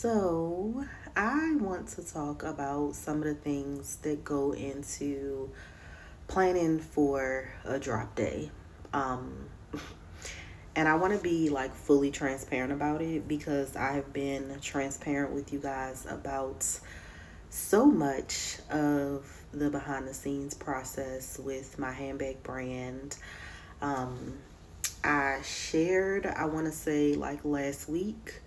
So, I want to talk about some of the things that go into planning for a drop day. Um, and I want to be like fully transparent about it because I've been transparent with you guys about so much of the behind the scenes process with my handbag brand. Um, I shared, I want to say like last week,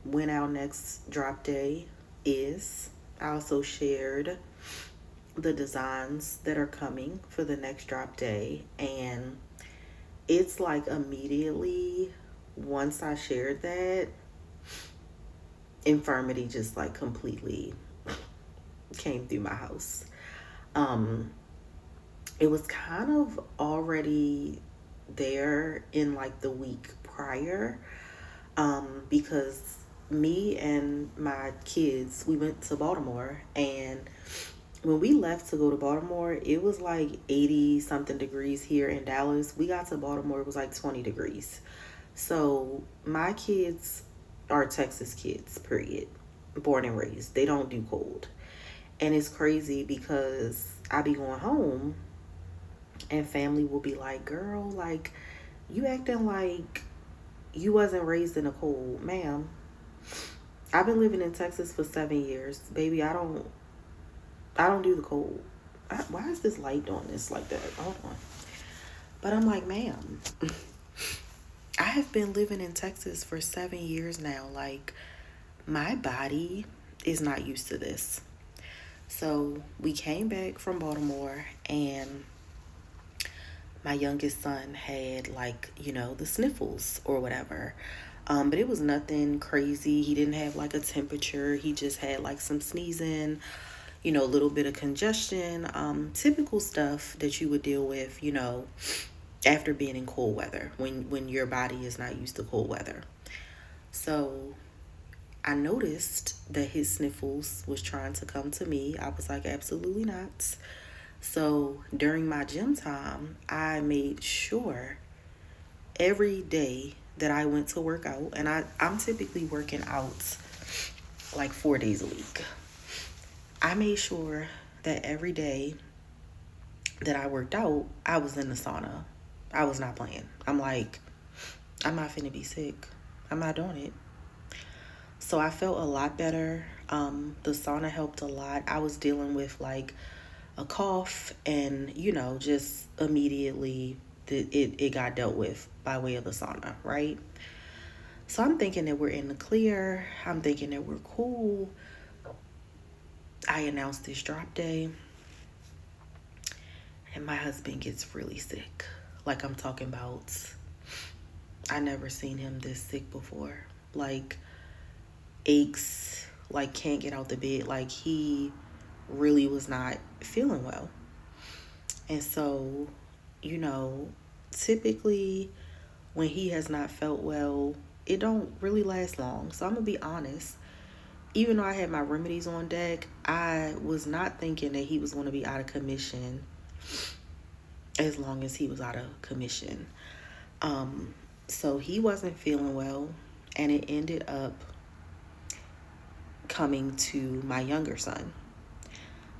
when our next drop day is. I also shared the designs that are coming for the next drop day, and it's like immediately once I shared that, infirmity just like completely came through my house. Um, it was kind of already there in like the week prior, because me and my kids, we went to Baltimore, and when we left to go to Baltimore, it was like 80 something degrees here in Dallas. We got to Baltimore, it was like 20 degrees. So my kids are Texas kids, period. Born and raised. They don't do cold. And it's crazy because I be going home and family will be like, girl, like, you acting like you wasn't raised in a cold. Ma'am, I've been living in Texas for 7 years. Baby, I don't do the cold. Why is this light doing this like that? Hold on. But I'm like, ma'am, I have been living in Texas for 7 years now. Like, my body is not used to this. So we came back from Baltimore, and my youngest son had, like, the sniffles or whatever. But it was nothing crazy. He didn't have like a temperature. He just had like some sneezing, a little bit of congestion, typical stuff that you would deal with, after being in cold weather when your body is not used to cold weather. So I noticed that his sniffles was trying to come to me. I was like, absolutely not. So during my gym time, I made sure every day that I went to work out, and I'm typically working out like 4 days a week. I made sure that every day that I worked out, I was in the sauna. I was not playing. I'm like, I'm not finna be sick. I'm not doing it. So I felt a lot better. The sauna helped a lot. I was dealing with like a cough, and just immediately it got dealt with by way of the sauna, right? So I'm thinking that we're in the clear. I'm thinking that we're cool. I announced this drop day, and my husband gets really sick. Like, I'm talking about, I never seen him this sick before. Like, aches, like can't get out the bed. Like, he really was not feeling well. And so, you know, typically when he has not felt well, it don't really last long. So I'm gonna be honest. Even though I had my remedies on deck, I was not thinking that he was going to be out of commission as long as he was out of commission. Um, so he wasn't feeling well, and it ended up coming to my younger son.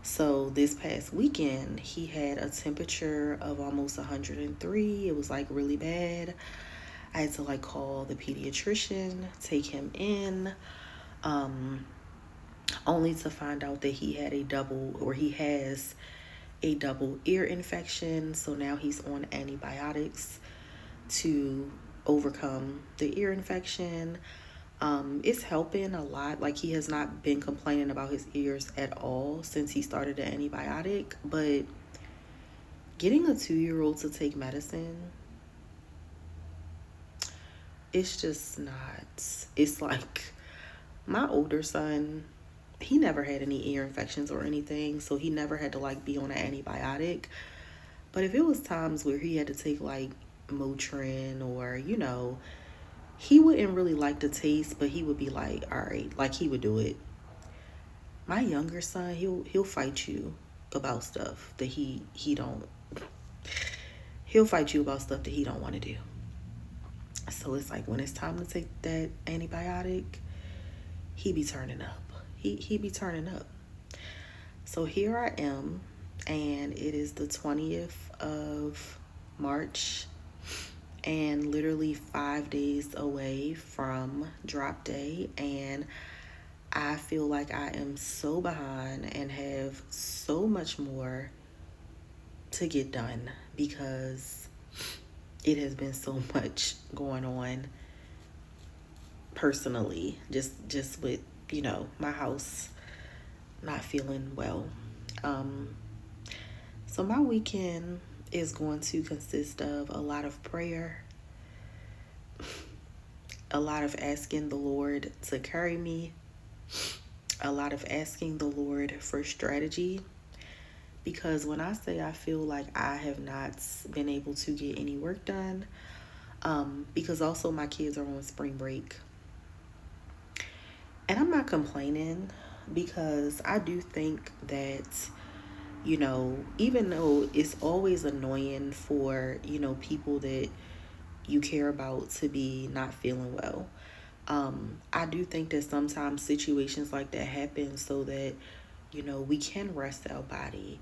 So this past weekend, he had a temperature of almost 103. It was like really bad. I had to like call the pediatrician, take him in, um, only to find out that he has a double ear infection. So now he's on antibiotics to overcome the ear infection. It's helping a lot. Like, he has not been complaining about his ears at all since he started the antibiotic. But getting a 2-year-old to take medicine, it's just not. It's like my older son, he never had any ear infections or anything, so he never had to like be on an antibiotic. But if it was times where he had to take like Motrin, or he wouldn't really like the taste, but he would be like, all right, like he would do it. My younger son, he'll fight you about stuff that he don't. He'll fight you about stuff that he don't want to do. So it's like when it's time to take that antibiotic, he be turning up. He be turning up. So here I am, and it is the 20th of March, and literally 5 days away from drop day. And I feel like I am so behind and have so much more to get done because it has been so much going on personally, just with, my house not feeling well. Um, so my weekend is going to consist of a lot of prayer, a lot of asking the Lord to carry me, a lot of asking the Lord for strategy. Because when I say I feel like I have not been able to get any work done, because also my kids are on spring break. And I'm not complaining because I do think that, even though it's always annoying for, people that you care about to be not feeling well, I do think that sometimes situations like that happen so that, we can rest our body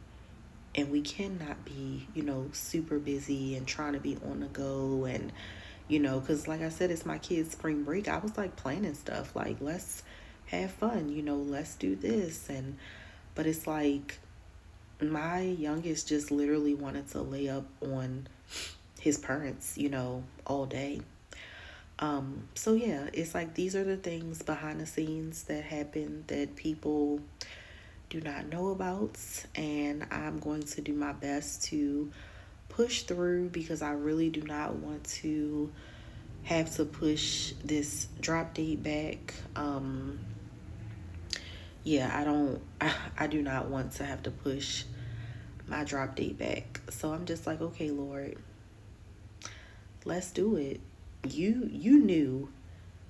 and we cannot be, super busy and trying to be on the go. And, because like I said, it's my kids' spring break. I was like planning stuff like, let's have fun, let's do this. But it's like my youngest just literally wanted to lay up on his parents, all day. So yeah, it's like these are the things behind the scenes that happen that people do not know about, and I'm going to do my best to push through because I really do not want to have to push this drop date back. Yeah, I do not want to have to push my drop date back. So I'm just like, okay, Lord, let's do it. You knew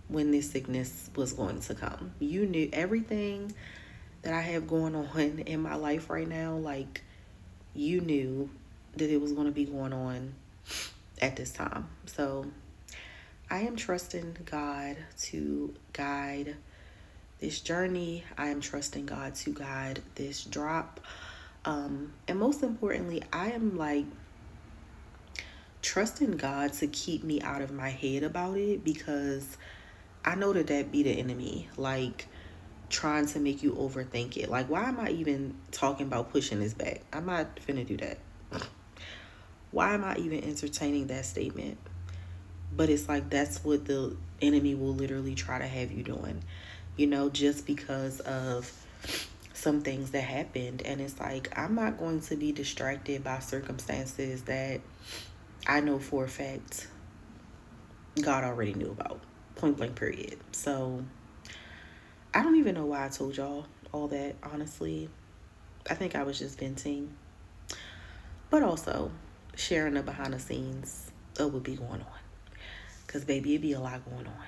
when this sickness was going to come. You knew everything that I have going on in my life right now. Like, you knew that it was going to be going on at this time. So I am trusting God to guide this journey. I am trusting God to guide this drop. And most importantly, I am like trusting God to keep me out of my head about it because I know that be the enemy. Like, trying to make you overthink it. Like, why am I even talking about pushing this back? I'm not finna do that. Why am I even entertaining that statement? But it's like that's what the enemy will literally try to have you doing, just because of some things that happened. And it's like, I'm not going to be distracted by circumstances that I know for a fact God already knew about. Point blank, period. So I don't even know why I told y'all all that, honestly. I think I was just venting. But also sharing the behind the scenes of what be going on. Because, baby, it be a lot going on.